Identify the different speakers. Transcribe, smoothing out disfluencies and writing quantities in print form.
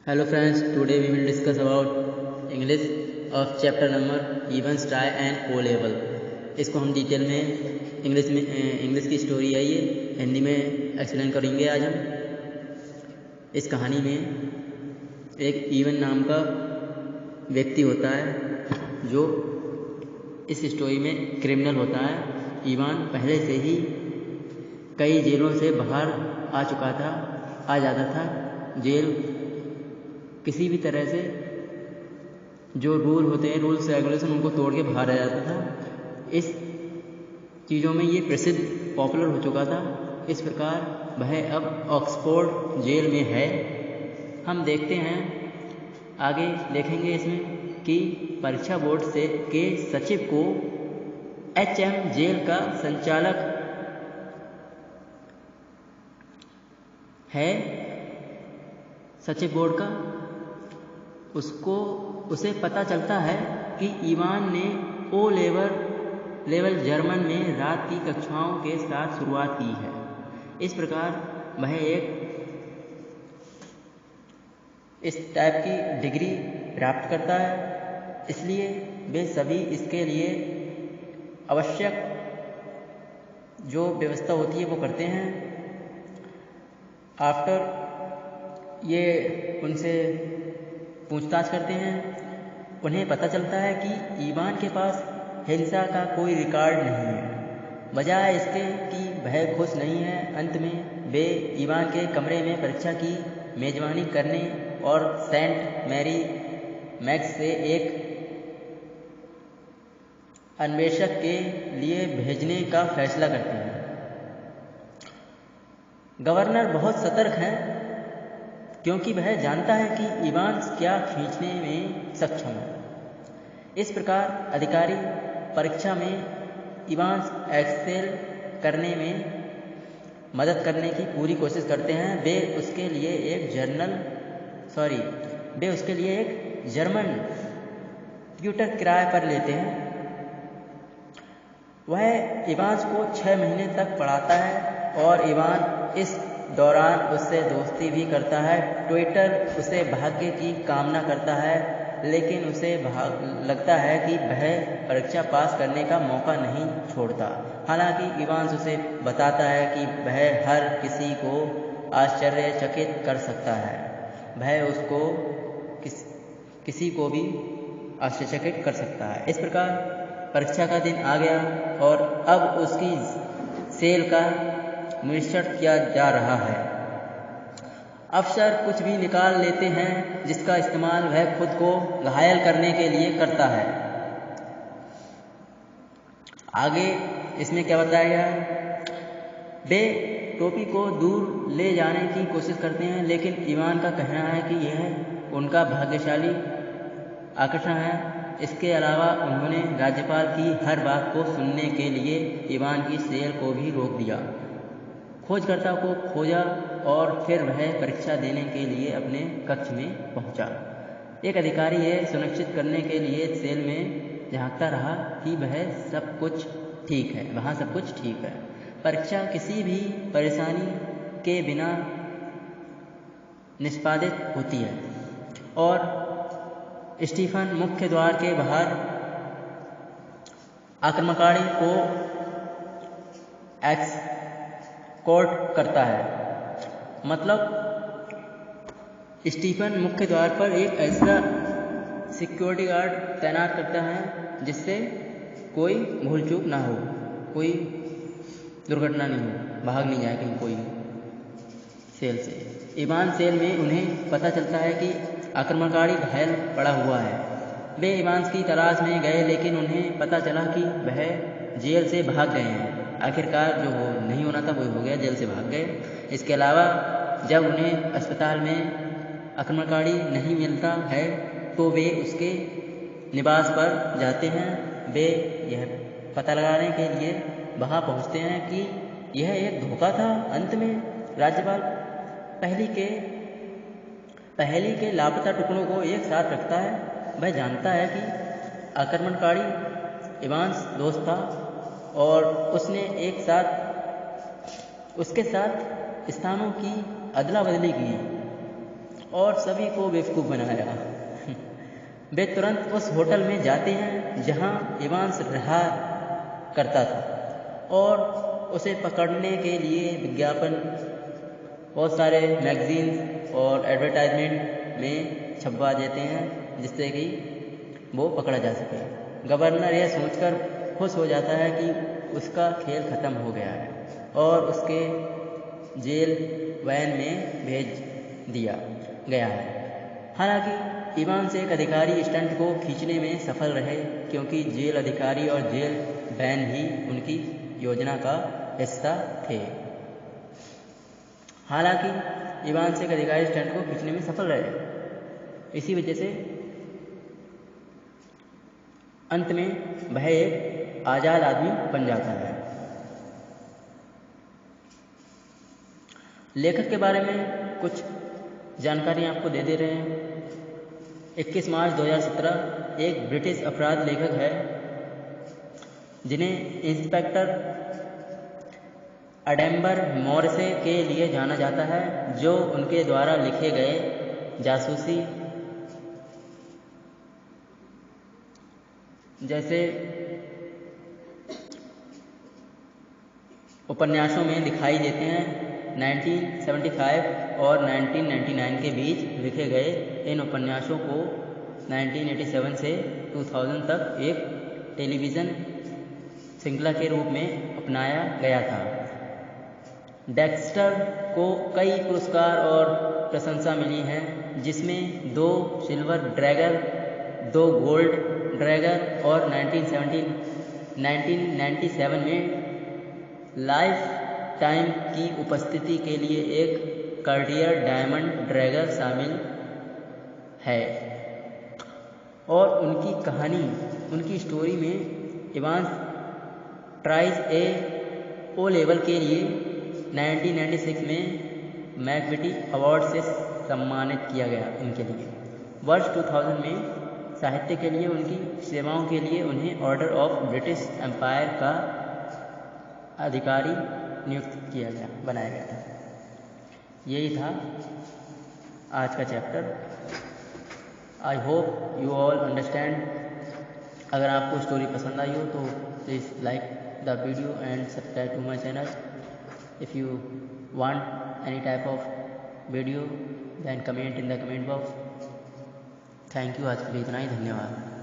Speaker 1: Hello friends, today we will discuss about English of chapter number Evans, Try and O level। इसको हम detail में English की story है, ये हिंदी में एक्सप्लेन करेंगे। आज हम इस कहानी में एक ईवन नाम का व्यक्ति होता है जो इस स्टोरी में क्रिमिनल होता है। ईवान पहले से ही कई जेलों से बाहर आ चुका था, आ जाता था। जेल किसी भी तरह से जो रूल होते हैं, रूल्स रेगुलेशन, उनको तोड़ के बाहर आ जाता था। इस चीज़ों में ये प्रसिद्ध पॉपुलर हो चुका था। इस प्रकार वह अब ऑक्सफोर्ड जेल में है। हम देखते हैं, आगे देखेंगे इसमें कि परीक्षा बोर्ड से के सचिव को HM जेल का संचालक है, सचिव बोर्ड का, उसे पता चलता है कि ईवान ने O लेवल जर्मन में रात की कक्षाओं के साथ शुरुआत की है। इस प्रकार वह इस टाइप की डिग्री प्राप्त करता है। इसलिए वे सभी इसके लिए आवश्यक जो व्यवस्था होती है वो करते हैं। आफ्टर ये उनसे पूछताछ करते हैं, उन्हें पता चलता है कि ईवान के पास हिंसा का कोई रिकॉर्ड नहीं है। बजाय इसके कि वह खुश नहीं है, अंत में वे ईवान के कमरे में परीक्षा की मेजबानी करने और सेंट मैरी मैक्स से एक अन्वेषक के लिए भेजने का फैसला करते हैं। गवर्नर बहुत सतर्क है, क्योंकि वह जानता है कि ईवान्स क्या खींचने में सक्षम है। इस प्रकार अधिकारी परीक्षा में ईवान्स एक्सेल करने में मदद करने की पूरी कोशिश करते हैं। वे उसके लिए एक जर्मन ट्यूटर किराए पर लेते हैं। वह ईवान्स को 6 महीने तक पढ़ाता है और ईवान इस दौरान उससे दोस्ती भी करता है। ट्विटर उसे भाग्य की कामना करता है, लेकिन उसे लगता है कि वह परीक्षा पास करने का मौका नहीं छोड़ता। हालांकि ईवान्स उसे बताता है कि वह हर किसी को आश्चर्यचकित कर सकता है। वह उसको किसी को भी आश्चर्यचकित कर सकता है। इस प्रकार परीक्षा का दिन आ गया और अब उसकी सेल का निरीक्षण किया जा रहा है। अफसर कुछ भी निकाल लेते हैं जिसका इस्तेमाल वह खुद को घायल करने के लिए करता है। आगे इसमें क्या बताया गया है, वे टोपी को दूर ले जाने की कोशिश करते हैं, लेकिन ईवान का कहना है कि यह उनका भाग्यशाली आकर्षण है। इसके अलावा उन्होंने राज्यपाल की हर बात को सुनने के लिए ईवान की सेल को भी रोक दिया। खोजकर्ता को खोजा और फिर वह परीक्षा देने के लिए अपने कक्ष में पहुंचा। एक अधिकारी यह सुनिश्चित करने के लिए सेल में झांकता रहा कि वह सब कुछ ठीक है, वहाँ सब कुछ ठीक है। परीक्षा किसी भी परेशानी के बिना निष्पादित होती है और स्टीफन मुख्य द्वार के बाहर आक्रमणकारी को कोर्ट करता है। मतलब स्टीफन मुख्य द्वार पर एक ऐसा सिक्योरिटी गार्ड तैनात करता है जिससे कोई भूल चूक ना हो, कोई दुर्घटना नहीं हो, भाग नहीं जाए कहीं कोई सेल से। ईवान सेल में उन्हें पता चलता है कि आक्रमणकारी घायल पड़ा हुआ है। वे ईवान्स की तलाश में गए, लेकिन उन्हें पता चला कि वह जेल से भाग गए हैं। आखिरकार जो नहीं होना था वो हो गया, जेल से भाग गए। इसके अलावा जब उन्हें अस्पताल में आक्रमणकारी नहीं मिलता है तो वे उसके निवास पर जाते हैं। वे यह पता लगाने के लिए वहाँ पहुँचते हैं कि यह एक धोखा था। अंत में राज्यपाल पहेली के लापता टुकड़ों को एक साथ रखता है। वह जानता है कि आक्रमणकारी ईवान्स दोस्त था और उसने उसके साथ स्थानों की अदला बदली की। और सभी को बेवकूफ़ बनाया। वे तुरंत उस होटल में जाते हैं जहां इवांस रहा करता था और उसे पकड़ने के लिए विज्ञापन बहुत सारे मैगजीन्स और एडवर्टाइजमेंट में छपवा देते हैं जिससे कि वो पकड़ा जा सके। गवर्नर यह सोचकर खुश हो जाता है कि उसका खेल ख़त्म हो गया है और उसके जेल वैन में भेज दिया गया है। हालांकि इवांस एक अधिकारी स्टंट को खींचने में सफल रहे क्योंकि जेल अधिकारी और जेल वैन ही उनकी योजना का हिस्सा थे। हालांकि इवांस एक अधिकारी स्टंट को खींचने में सफल रहे, इसी वजह से अंत में वह एक आज़ाद आदमी बन जाता है। लेखक के बारे में कुछ जानकारी आपको दे रहे हैं। 21 मार्च 2017 एक ब्रिटिश अपराध लेखक है जिन्हें इंस्पेक्टर अडेम्बर मॉरिसे के लिए जाना जाता है, जो उनके द्वारा लिखे गए जासूसी जैसे उपन्यासों में दिखाई देते हैं। 1975 और 1999 के बीच लिखे गए इन उपन्यासों को 1987 से 2000 तक एक टेलीविज़न श्रृंखला के रूप में अपनाया गया था। डेक्स्टर को कई पुरस्कार और प्रशंसा मिली है, जिसमें 2 सिल्वर ड्रैगन, 2 गोल्ड ड्रैगन और 1997 में लाइफ टाइम की उपस्थिति के लिए एक कार्टियर डायमंड ड्रैगन शामिल है। और उनकी कहानी, उनकी स्टोरी में इवांस ट्राइज ओ लेवल के लिए 1996 में मैकबेटी अवार्ड से सम्मानित किया गया। इनके लिए वर्ष 2000 में साहित्य के लिए उनकी सेवाओं के लिए उन्हें ऑर्डर ऑफ ब्रिटिश एम्पायर का अधिकारी नियुक्त किया गया, बनाया गया था। यही था आज का chapter. I hope you all understand. अगर आपको स्टोरी पसंद आई हो तो please like the video and subscribe to my channel. If you want any type of video then comment in the comment box. Thank you. आज के लिए इतना ही, धन्यवाद।